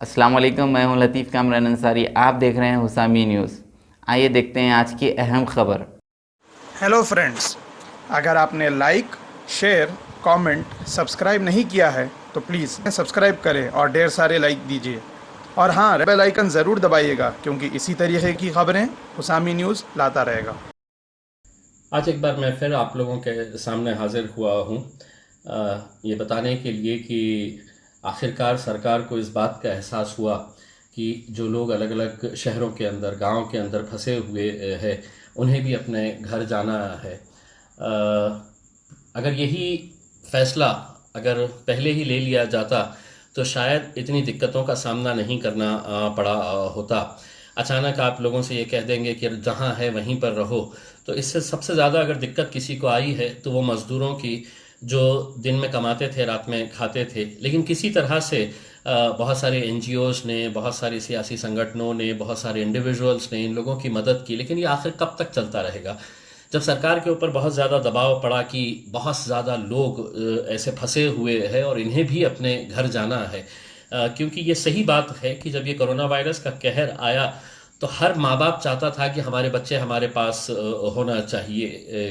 अस्सलाम वालेकुम, मैं हूं लतीफ़ कामरान अंसारी। आप देख रहे हैं हुसामी न्यूज़। आइए देखते हैं आज की अहम खबर। हेलो फ्रेंड्स, अगर आपने लाइक, शेयर, कमेंट, सब्सक्राइब नहीं किया है तो प्लीज़ सब्सक्राइब करें और ढेर सारे लाइक दीजिए। और हाँ, बेल आइकन ज़रूर दबाइएगा क्योंकि इसी तरीके की खबरें हुसामी न्यूज़ लाता रहेगा। आज एक बार मैं फिर आप लोगों के सामने हाजिर हुआ हूँ ये बताने के लिए कि आखिरकार सरकार को इस बात का एहसास हुआ कि जो लोग अलग अलग शहरों के अंदर, गांव के अंदर फंसे हुए हैं, उन्हें भी अपने घर जाना है। अगर यही फैसला अगर पहले ही ले लिया जाता तो शायद इतनी दिक्कतों का सामना नहीं करना पड़ा होता। अचानक आप लोगों से ये कह देंगे कि जहाँ है वहीं पर रहो, तो इससे सबसे ज़्यादा अगर दिक्कत किसी को आई है तो वो मज़दूरों की, जो दिन में कमाते थे, रात में खाते थे। लेकिन किसी तरह से बहुत सारे एनजीओज़ ने, बहुत सारे सियासी संगठनों ने, बहुत सारे इंडिविजुअल्स ने इन लोगों की मदद की। लेकिन ये आखिर कब तक चलता रहेगा? जब सरकार के ऊपर बहुत ज़्यादा दबाव पड़ा कि बहुत ज़्यादा लोग ऐसे फंसे हुए हैं और इन्हें भी अपने घर जाना है, क्योंकि ये सही बात है कि जब ये कोरोना वायरस का कहर आया तो हर माँ बाप चाहता था कि हमारे बच्चे हमारे पास होना चाहिए,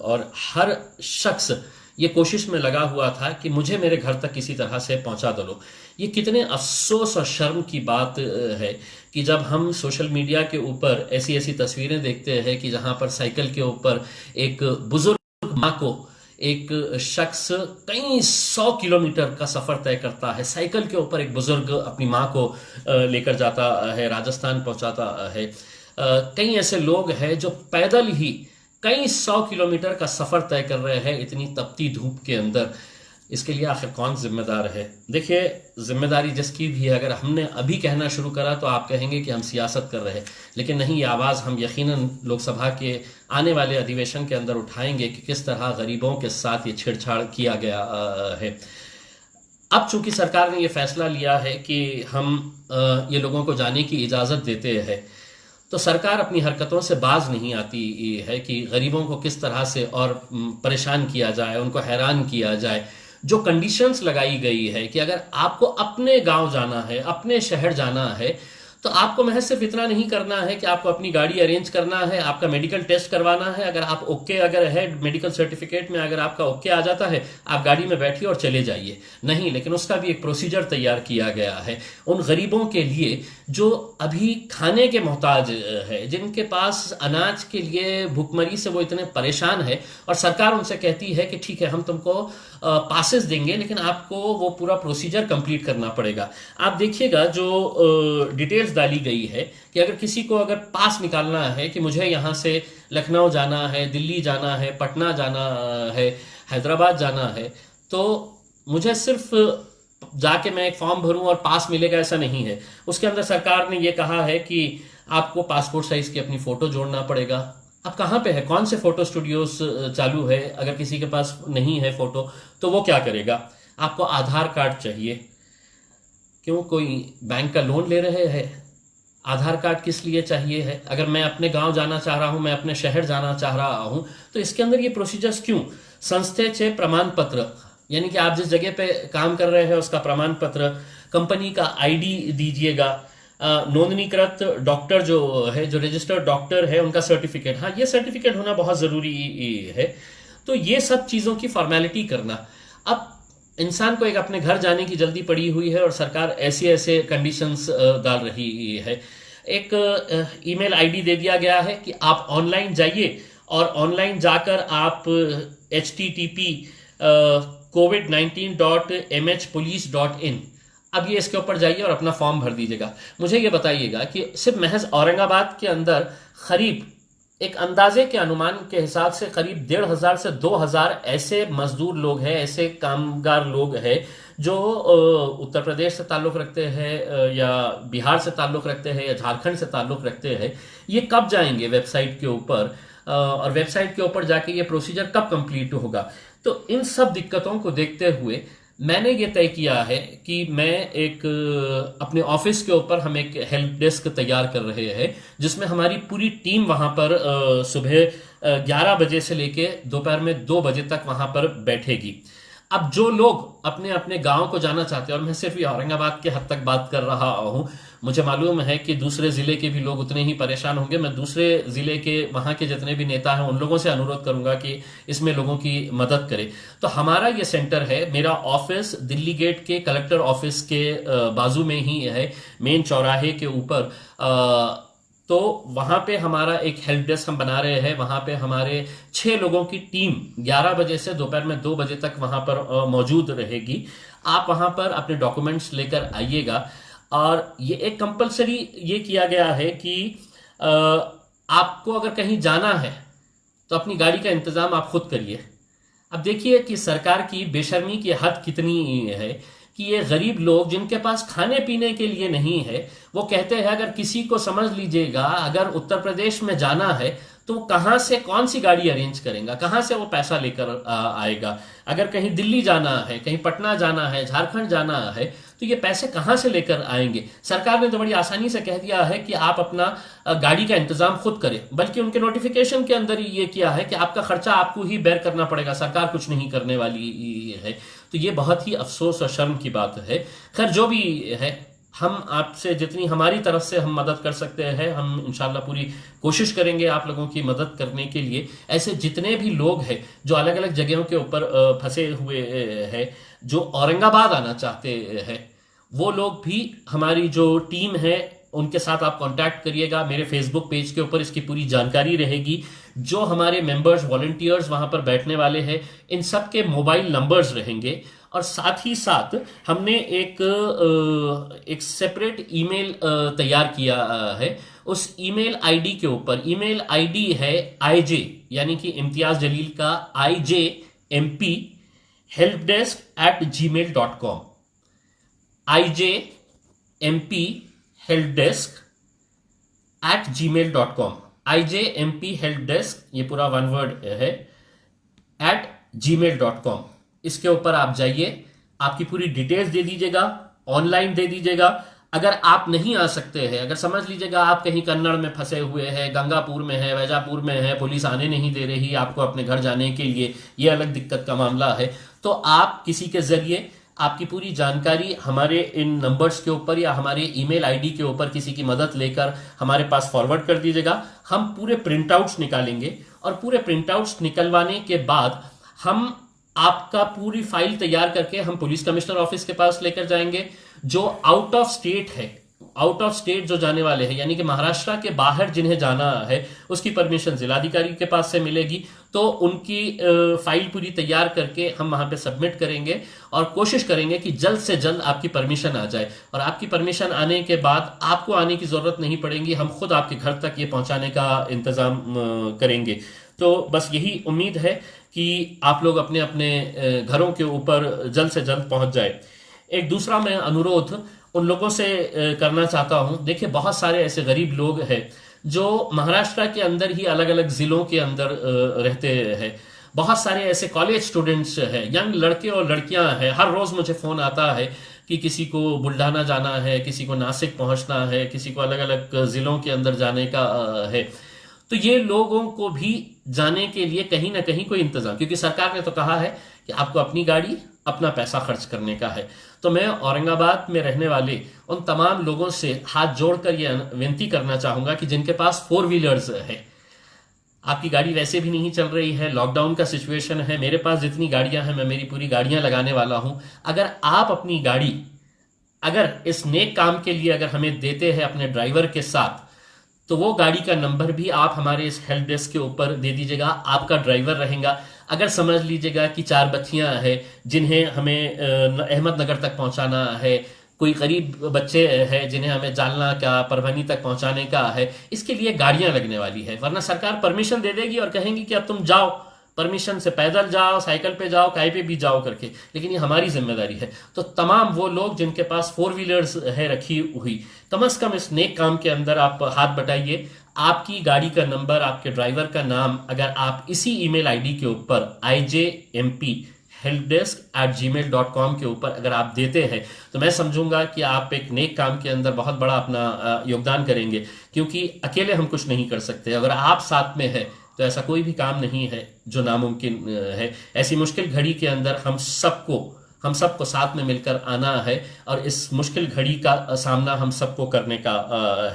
और हर शख्स ये कोशिश में लगा हुआ था कि मुझे मेरे घर तक किसी तरह से पहुंचा दो। ये कितने अफसोस और शर्म की बात है कि जब हम सोशल मीडिया के ऊपर ऐसी ऐसी तस्वीरें देखते हैं कि जहां पर साइकिल के ऊपर एक बुजुर्ग माँ को एक शख्स कई 100 किलोमीटर का सफर तय करता है, साइकिल के ऊपर एक बुजुर्ग अपनी माँ को लेकर जाता है, राजस्थान पहुंचाता है। कई ऐसे लोग हैं जो पैदल ही कई 100 किलोमीटर का सफर तय कर रहे हैं इतनी तपती धूप के अंदर। इसके लिए आखिर कौन जिम्मेदार है? देखिए, जिम्मेदारी जिसकी भी है, अगर हमने अभी कहना शुरू करा तो आप कहेंगे कि हम सियासत कर रहे हैं, लेकिन नहीं, ये आवाज़ हम यकीनन लोकसभा के आने वाले अधिवेशन के अंदर उठाएंगे कि किस तरह गरीबों के साथ ये छेड़छाड़ किया गया है। अब चूंकि सरकार ने ये फैसला लिया है कि हम ये लोगों को जाने की इजाज़त देते हैं, तो सरकार अपनी हरकतों से बाज नहीं आती है कि गरीबों को किस तरह से और परेशान किया जाए, उनको हैरान किया जाए। जो कंडीशंस लगाई गई है कि अगर आपको अपने गांव जाना है, अपने शहर जाना है, तो आपको महज सिर्फ इतना नहीं करना है कि आपको अपनी गाड़ी अरेंज करना है, आपका मेडिकल टेस्ट करवाना है। अगर आप ओके अगर है, मेडिकल सर्टिफिकेट में अगर आपका ओके आ जाता है, आप गाड़ी में बैठिए और चले जाइए। नहीं, लेकिन उसका भी एक प्रोसीजर तैयार किया गया है उन गरीबों के लिए जो अभी खाने के मोहताज है, जिनके पास अनाज के लिए भूखमरी से वो इतने परेशान है, और सरकार उनसे कहती है कि ठीक है, हम तुमको पासेस देंगे, लेकिन आपको वो पूरा प्रोसीजर कंप्लीट करना पड़ेगा। आप देखिएगा जो डिटेल्स डाली गई है कि अगर किसी को अगर पास निकालना है कि मुझे यहाँ से लखनऊ जाना है, दिल्ली जाना है, पटना जाना है, हैदराबाद जाना है, तो मुझे सिर्फ जाके मैं एक फॉर्म भरूं और पास मिलेगा, ऐसा नहीं है। उसके अंदर सरकार ने ये कहा है कि आपको पासपोर्ट साइज की अपनी फोटो जोड़ना पड़ेगा। अब कहाँ पे है, कौन से फोटो स्टूडियोज चालू है? अगर किसी के पास नहीं है फोटो तो वो क्या करेगा? आपको आधार कार्ड चाहिए। क्यों, कोई बैंक का लोन ले रहे हैं? आधार कार्ड किस लिए चाहिए है? अगर मैं अपने गांव जाना चाह रहा हूं, मैं अपने शहर जाना चाह रहा हूं, तो इसके अंदर ये प्रोसीजर्स क्यों? संस्थेचे प्रमाण पत्र, यानी कि आप जिस जगह पे काम कर रहे हैं उसका प्रमाण पत्र, कंपनी का आईडी दीजिएगा, नोंदणीकृत डॉक्टर जो है, जो रजिस्टर्ड डॉक्टर है, उनका सर्टिफिकेट, हाँ, ये सर्टिफिकेट होना बहुत ज़रूरी है। तो ये सब चीज़ों की फॉर्मेलिटी करना। अब इंसान को एक अपने घर जाने की जल्दी पड़ी हुई है और सरकार ऐसे ऐसे कंडीशंस डाल रही है। एक ईमेल आईडी दे दिया गया है कि आप ऑनलाइन जाइए, और ऑनलाइन जाकर आप http covid19.mhpolice.in, अब ये इसके ऊपर जाइए और अपना फॉर्म भर दीजिएगा। मुझे ये बताइएगा कि सिर्फ महज औरंगाबाद के अंदर करीब, एक अंदाजे के अनुमान के हिसाब से, करीब 1,500 से 2,000 ऐसे मजदूर लोग हैं, ऐसे कामगार लोग हैं जो उत्तर प्रदेश से ताल्लुक़ रखते हैं, या बिहार से ताल्लुक़ रखते हैं, या झारखंड से ताल्लुक़ रखते हैं। ये कब जाएंगे वेबसाइट के ऊपर, और वेबसाइट के ऊपर जाके ये प्रोसीजर कब कंप्लीट होगा? तो इन सब दिक्कतों को देखते हुए मैंने ये तय किया है कि मैं एक अपने ऑफिस के ऊपर हम एक हेल्प डेस्क तैयार कर रहे हैं, जिसमें हमारी पूरी टीम वहां पर सुबह 11 बजे से लेके दोपहर में 2 बजे तक वहां पर बैठेगी। अब जो लोग अपने अपने गांव को जाना चाहते हैं, और मैं सिर्फ ये औरंगाबाद के हद तक बात कर रहा हूं, मुझे मालूम है कि दूसरे जिले के भी लोग उतने ही परेशान होंगे। मैं दूसरे जिले के वहां के जितने भी नेता हैं उन लोगों से अनुरोध करूंगा कि इसमें लोगों की मदद करें। तो हमारा ये सेंटर है, मेरा ऑफिस दिल्ली गेट के कलेक्टर ऑफिस के बाजू में ही है, मेन चौराहे के ऊपर। तो वहां पे हमारा एक हेल्प डेस्क हम बना रहे हैं। वहां पे हमारे 6 लोगों की टीम 11 बजे से दोपहर में 2 बजे तक वहां पर मौजूद रहेगी। आप वहां पर अपने डॉक्यूमेंट्स लेकर आइएगा। और ये एक कंपलसरी ये किया गया है कि आपको अगर कहीं जाना है तो अपनी गाड़ी का इंतजाम आप खुद करिए। अब देखिए कि सरकार की बेशर्मी की हद कितनी है कि ये गरीब लोग जिनके पास खाने पीने के लिए नहीं है, वो कहते हैं अगर किसी को समझ लीजिएगा अगर उत्तर प्रदेश में जाना है तो कहां से कौन सी गाड़ी अरेंज करेगा, कहां से वो पैसा लेकर आएगा। अगर कहीं दिल्ली जाना है, कहीं पटना जाना है, झारखंड जाना है, तो ये पैसे कहां से लेकर आएंगे। सरकार ने तो बड़ी आसानी से कह दिया है कि आप अपना गाड़ी का इंतजाम खुद करें, बल्कि उनके नोटिफिकेशन के अंदर ही ये किया है कि आपका खर्चा आपको ही बेयर करना पड़ेगा, सरकार कुछ नहीं करने वाली है। तो ये बहुत ही अफसोस और शर्म की बात है। खैर जो भी है, हम आपसे जितनी हमारी तरफ से हम मदद कर सकते हैं, हम इंशाल्लाह पूरी कोशिश करेंगे आप लोगों की मदद करने के लिए। ऐसे जितने भी लोग हैं जो अलग अलग जगहों के ऊपर फंसे हुए हैं, जो औरंगाबाद आना चाहते हैं, वो लोग भी हमारी जो टीम है उनके साथ आप कांटेक्ट करिएगा। मेरे फेसबुक पेज के ऊपर इसकी पूरी जानकारी रहेगी। जो हमारे मेंबर्स वॉलंटियर्स वहां पर बैठने वाले हैं, इन सब के मोबाइल नंबर्स रहेंगे। और साथ ही साथ हमने एक सेपरेट ईमेल तैयार किया है। उस ईमेल आईडी के ऊपर, ईमेल आईडी है IJ यानी कि इम्तियाज जलील का IJMP helpdesk@gmail.com, IJMP helpdesk@gmail.com, IJMP helpdesk, ये पूरा वन वर्ड है, @gmail.com। इसके ऊपर आप जाइए, आपकी पूरी डिटेल्स दे दीजिएगा, ऑनलाइन दे दीजिएगा। अगर आप नहीं आ सकते हैं, अगर समझ लीजिएगा आप कहीं कन्नड़ में फंसे हुए हैं, गंगापुर में है, वैजापुर में है, पुलिस आने नहीं दे रही आपको अपने घर जाने के लिए, ये अलग दिक्कत का मामला है, तो आप किसी के जरिए आपकी पूरी जानकारी हमारे इन नंबर्स के ऊपर या हमारे ईमेल आईडी के ऊपर किसी की मदद लेकर हमारे पास फॉरवर्ड कर दीजिएगा। हम पूरे प्रिंट आउट्स निकालेंगे और पूरे प्रिंट आउट्स निकलवाने के बाद हम आपका पूरी फाइल तैयार करके हम पुलिस कमिश्नर ऑफिस के पास लेकर जाएंगे। जो आउट ऑफ स्टेट है, आउट ऑफ स्टेट जो जाने वाले हैं, यानी कि महाराष्ट्र के बाहर जिन्हें जाना है, उसकी परमिशन जिलाधिकारी के पास से मिलेगी। तो उनकी फाइल पूरी तैयार करके हम वहां पे सबमिट करेंगे और कोशिश करेंगे कि जल्द से जल्द आपकी परमिशन आ जाए। और आपकी परमिशन आने के बाद आपको आने की जरूरत नहीं पड़ेगी, हम खुद आपके घर तक ये पहुंचाने का इंतजाम करेंगे। तो बस यही उम्मीद है कि आप लोग अपने अपने घरों के ऊपर जल्द से जल्द पहुंच जाए। एक दूसरा मैं अनुरोध उन लोगों से करना चाहता हूं, देखिए बहुत सारे ऐसे गरीब लोग हैं जो महाराष्ट्र के अंदर ही अलग अलग जिलों के अंदर रहते हैं। बहुत सारे ऐसे कॉलेज स्टूडेंट्स हैं, यंग लड़के और लड़कियां हैं। हर रोज मुझे फोन आता है कि किसी को बुल्ढाना जाना है, किसी को नासिक पहुंचना है, किसी को अलग अलग जिलों के अंदर जाने का है। तो ये लोगों को भी जाने के लिए कहीं ना कहीं कोई इंतजाम, क्योंकि सरकार ने तो कहा है कि आपको अपनी गाड़ी अपना पैसा खर्च करने का है। तो मैं औरंगाबाद में रहने वाले उन तमाम लोगों से हाथ जोड़कर ये विनती करना चाहूंगा कि जिनके पास 4 व्हीलर्स है, आपकी गाड़ी वैसे भी नहीं चल रही है, लॉकडाउन का सिचुएशन है, मेरे पास जितनी गाड़ियां हैं मैं मेरी पूरी गाड़ियां लगाने वाला हूं। अगर आप अपनी गाड़ी अगर इस नेक काम के लिए अगर हमें देते हैं अपने ड्राइवर के साथ, तो वो गाड़ी का नंबर भी आप हमारे इस हेल्प डेस्क के ऊपर दे दीजिएगा, आपका ड्राइवर रहेगा। अगर समझ लीजिएगा कि 4 बच्चियां हैं जिन्हें हमें अहमदनगर तक पहुंचाना है, कोई गरीब बच्चे हैं जिन्हें हमें जालना का परभनी तक पहुंचाने का है, इसके लिए गाड़ियां लगने वाली है। वरना सरकार परमिशन दे देगी और कहेंगी कि अब तुम जाओ, परमिशन से पैदल जाओ, साइकिल पे जाओ, कहीं पे भी जाओ करके, लेकिन ये हमारी जिम्मेदारी है। तो तमाम वो लोग जिनके पास 4 व्हीलर्स है रखी हुई, कम से कम इस नेक काम के अंदर आप हाथ बटाइए। आपकी गाड़ी का नंबर, आपके ड्राइवर का नाम अगर आप इसी ईमेल आईडी के ऊपर IJMP helpdesk@gmail.com के ऊपर अगर आप देते हैं, तो मैं समझूंगा कि आप एक नेक काम के अंदर बहुत बड़ा अपना योगदान करेंगे, क्योंकि अकेले हम कुछ नहीं कर सकते। अगर आप साथ में है तो ऐसा कोई भी काम नहीं है जो नामुमकिन है। ऐसी मुश्किल घड़ी के अंदर हम सबको साथ में मिलकर आना है और इस मुश्किल घड़ी का सामना हम सबको करने का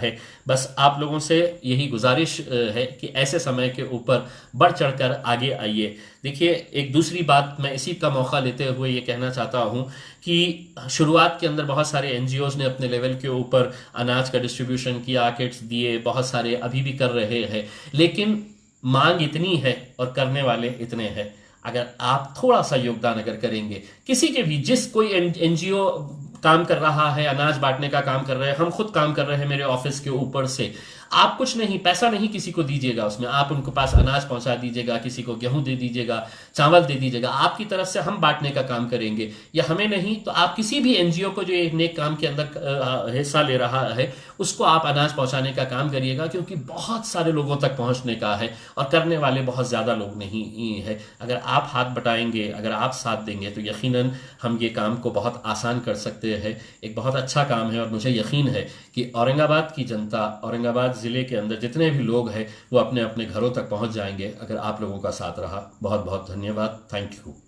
है। बस आप लोगों से यही गुजारिश है कि ऐसे समय के ऊपर बढ़ चढ़कर आगे आइए। देखिए, एक दूसरी बात मैं इसी का मौका लेते हुए ये कहना चाहता हूँ कि शुरुआत के अंदर बहुत सारे एनजीओज़ ने अपने लेवल के ऊपर अनाज का डिस्ट्रीब्यूशन किया, किट्स दिए, बहुत सारे अभी भी कर रहे हैं, लेकिन मांग इतनी है और करने वाले इतने हैं। अगर आप थोड़ा सा योगदान अगर करेंगे, किसी के भी, जिस कोई एनजीओ काम कर रहा है, अनाज बांटने का काम कर रहे हैं, हम खुद काम कर रहे हैं मेरे ऑफिस के ऊपर से, आप कुछ नहीं, पैसा नहीं किसी को दीजिएगा, उसमें आप उनको पास अनाज पहुंचा दीजिएगा, किसी को गेहूं दे दीजिएगा, चावल दे दीजिएगा, आपकी तरफ से हम बांटने का काम करेंगे। या हमें नहीं तो आप किसी भी एनजीओ को जो एक नेक काम के अंदर हिस्सा ले रहा है उसको आप अनाज पहुंचाने का काम करिएगा, क्योंकि बहुत सारे लोगों तक पहुंचने का है और करने वाले बहुत ज़्यादा लोग नहीं है। अगर आप हाथ बटाएंगे, अगर आप साथ देंगे तो यकीनन हम ये काम को बहुत आसान कर सकते हैं। एक बहुत अच्छा काम है और मुझे यकीन है कि औरंगाबाद की जनता, औरंगाबाद ज़िले के अंदर जितने भी लोग हैं वो अपने अपने घरों तक पहुंच जाएंगे अगर आप लोगों का साथ रहा। बहुत बहुत धन्यवाद। Thank you.